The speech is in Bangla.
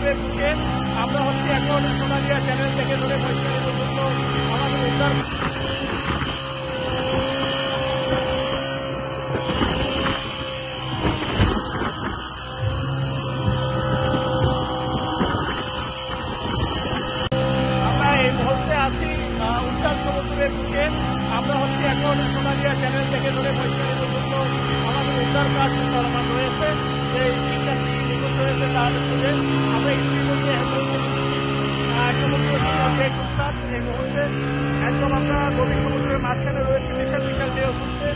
সমুদ্রের বুকে আমরা এখন সোনালিয়া চ্যানেল থেকে ধরে বৈষ্ণবী পর্যন্ত আমাদের উদ্ধার। আমরা এই মুহূর্তে আছি উত্তাল সমুদ্রের বুকে। আমরা এখন সোনালিয়া চ্যানেল থেকে ধরে বৈষ্ণবী পর্যন্ত আমাদের উদ্ধার কাজ চলমান রয়েছে। যে শিক্ষার্থী নিখোঁজ হয়েছে তার খুঁজে আমরা ইতিমধ্যে সমুদ্র যে উত্তাপ এই মুহূর্তে একদম আমরা গভীর সমুদ্রের মাঝখানে রয়েছে। বিশাল বিশাল ঢেউ তুলছে।